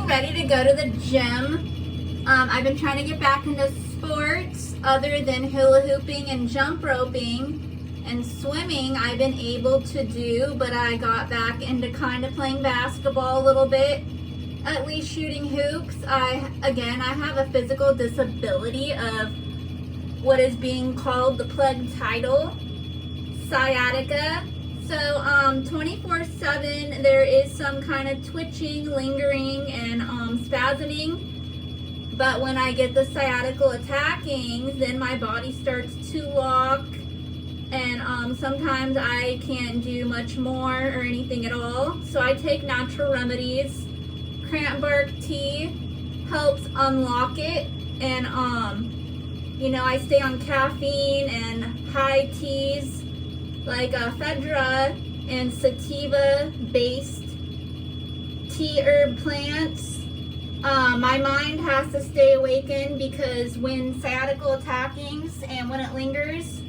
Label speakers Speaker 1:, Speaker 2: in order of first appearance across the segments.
Speaker 1: Ready to go to the gym. I've been trying to get back into sports other than hula hooping and jump roping, and swimming I've been able to do, but I got back into kind of playing basketball a little bit, at least shooting hoops. I have a physical disability of what is being called the plague title, sciatica. So 24/7 there is some kind of twitching, lingering, and spasming. But when I get the sciatical attacking, then my body starts to lock, and sometimes I can't do much more or anything at all. So I take natural remedies. Cramp bark tea helps unlock it, and I stay on caffeine and high teas like ephedra and sativa based tea herb plants. My mind has to stay awakened, because when sciatical attackings and when it lingers,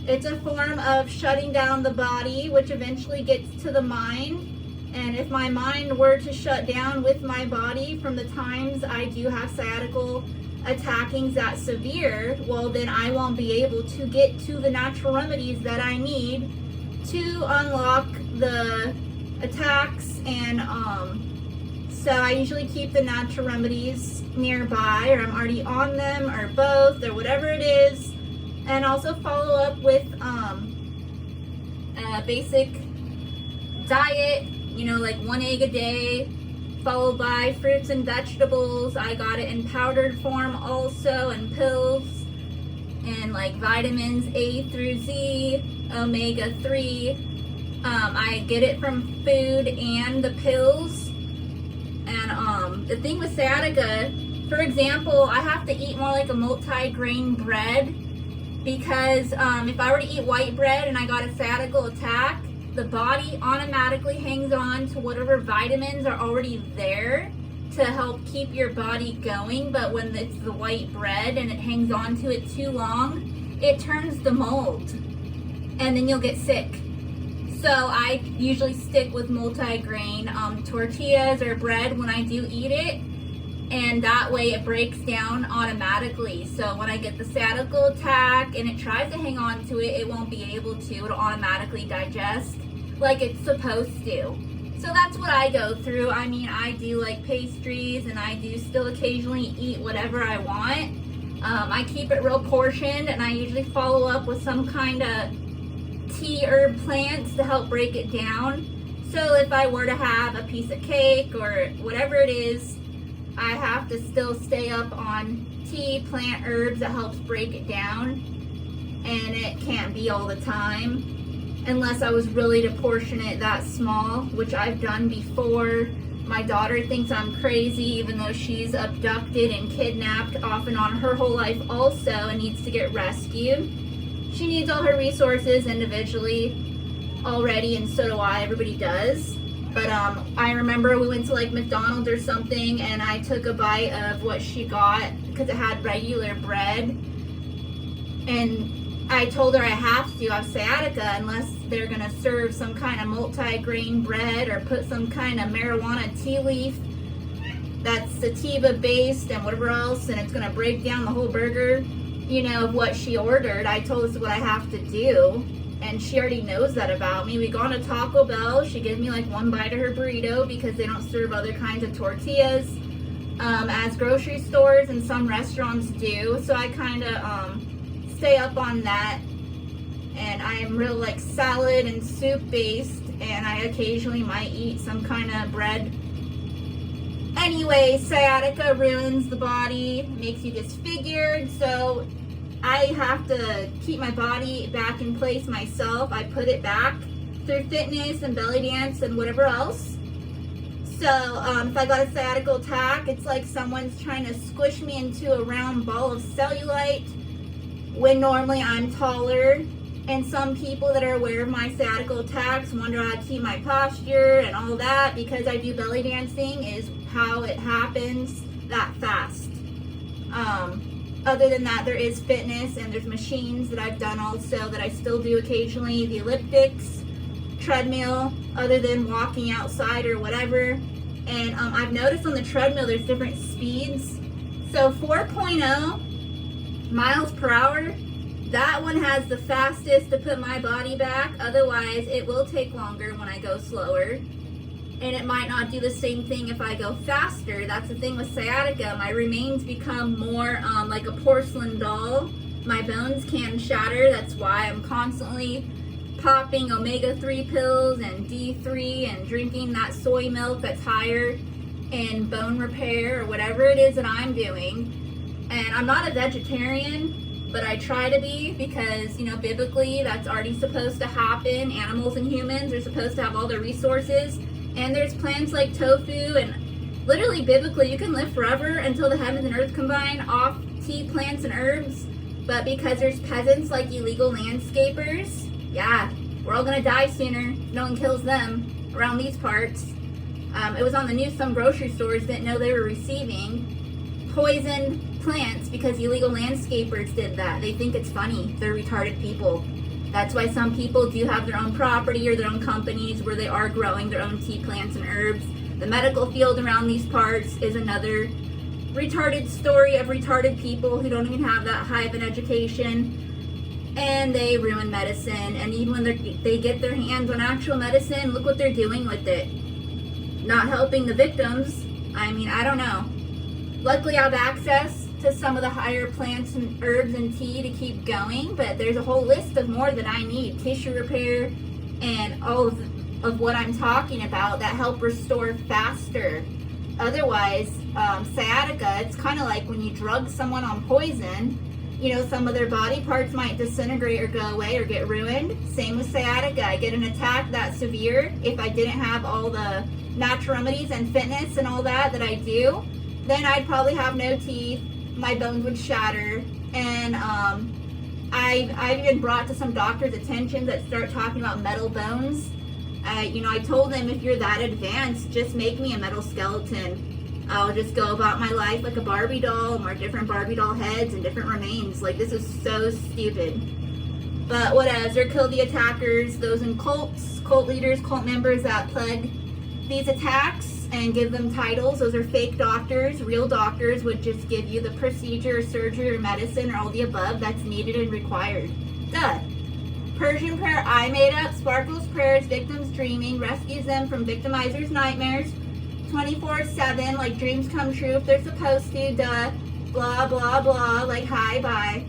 Speaker 1: it's a form of shutting down the body, which eventually gets to the mind. And if my mind were to shut down with my body from the times I do have sciatical attackings that severe, well, then I won't be able to get to the natural remedies that I need to unlock the attacks. And so I usually keep the natural remedies nearby, or I'm already on them, or both, or whatever it is. And also follow up with a basic diet, like 1 egg a day, followed by fruits and vegetables. I got it in powdered form also, and pills, and like vitamins A through Z, omega-3, I get it from food and the pills. And the thing with sciatica, for example, I have to eat more like a multi-grain bread because if I were to eat white bread and I got a sciatica attack, the body automatically hangs on to whatever vitamins are already there to help keep your body going. But when it's the white bread and it hangs on to it too long, it turns to mold and then you'll get sick. So I usually stick with multi-grain tortillas or bread when I do eat it, and that way it breaks down automatically. So when I get the sciatica attack and it tries to hang on to it, it won't be able to. It'll automatically digest like it's supposed to. So that's what I go through. I mean, I do like pastries and I do still occasionally eat whatever I want. I keep it real portioned, and I usually follow up with some kind of tea herb plants to help break it down. So if I were to have a piece of cake or whatever it is, I have to still stay up on tea plant herbs that helps break it down, and it can't be all the time unless I was really to portion it that small, which I've done before. My daughter thinks I'm crazy even though she's abducted and kidnapped off and on her whole life also and needs to get rescued. She needs all her resources individually already, and so do I. Everybody does. But I remember we went to like McDonald's or something, and I took a bite of what she got because it had regular bread. And I told her I have to have sciatica unless they're going to serve some kind of multi-grain bread or put some kind of marijuana tea leaf that's sativa based and whatever else, and it's going to break down the whole burger. You know, of what she ordered. I told her what I have to do, and she already knows that about me. We go on to Taco Bell. She gives me like one bite of her burrito because they don't serve other kinds of tortillas as grocery stores, and some restaurants do. So I kind of stay up on that, and I am real like salad and soup based, and I occasionally might eat some kind of bread. Anyway, sciatica ruins the body, makes you disfigured, so I have to keep my body back in place myself. I put it back through fitness and belly dance and whatever else. So if I got a sciatica attack, it's like someone's trying to squish me into a round ball of cellulite when normally I'm taller. And some people that are aware of my sciatica attacks wonder how to keep my posture and all that, because I do belly dancing is how it happens that fast. Other than that, there is fitness and there's machines that I've done also that I still do occasionally, the elliptics, treadmill, other than walking outside or whatever. And I've noticed on the treadmill there's different speeds. So 4.0 miles per hour, that one has the fastest to put my body back. Otherwise, it will take longer when I go slower. And it might not do the same thing if I go faster. That's the thing with sciatica. My remains become more like a porcelain doll. My bones can shatter. That's why I'm constantly popping omega-3 pills and D3 and drinking that soy milk that's higher in bone repair or whatever it is that I'm doing. And I'm not a vegetarian, but I try to be because, you know, biblically that's already supposed to happen. Animals and humans are supposed to have all the resources. And there's plants like tofu, and literally biblically you can live forever until the heavens and earth combine off tea plants and herbs. But because there's peasants like illegal landscapers, yeah, we're all gonna die sooner. No one kills them around these parts. It was on the news, some grocery stores didn't know they were receiving poisoned plants because illegal landscapers did that. They think it's funny. They're retarded people. That's why some people do have their own property or their own companies where they are growing their own tea plants and herbs. The medical field around these parts is another retarded story of retarded people who don't even have that high of an education, and they ruin medicine. And even when they get their hands on actual medicine, look what they're doing with it. Not helping the victims. I mean, I don't know. Luckily, I have access to some of the higher plants and herbs and tea to keep going, but there's a whole list of more that I need. Tissue repair and all of what I'm talking about that help restore faster. Otherwise, sciatica, it's kind of like when you drug someone on poison. you know, some of their body parts might disintegrate or go away or get ruined. Same with sciatica. I get an attack that severe. If I didn't have all the natural remedies and fitness and all that I do, then I'd probably have no teeth. My bones would shatter. And I've even brought to some doctors' attention that start talking about metal bones. You know, I told them, if you're that advanced, just make me a metal skeleton. I'll just go about my life like a Barbie doll and wear different Barbie doll heads and different remains. Like, this is so stupid. But whatever, kill the attackers, those in cults, cult leaders, cult members that plague these attacks and give them titles. Those are fake doctors. Real doctors would just give you the procedure or surgery or medicine or all the above that's needed and required. Duh. Persian prayer I made up, sparkles prayers, victims dreaming, rescues them from victimizers' nightmares, 24/7, like dreams come true if they're supposed to, duh, blah, blah, blah, like hi, bye.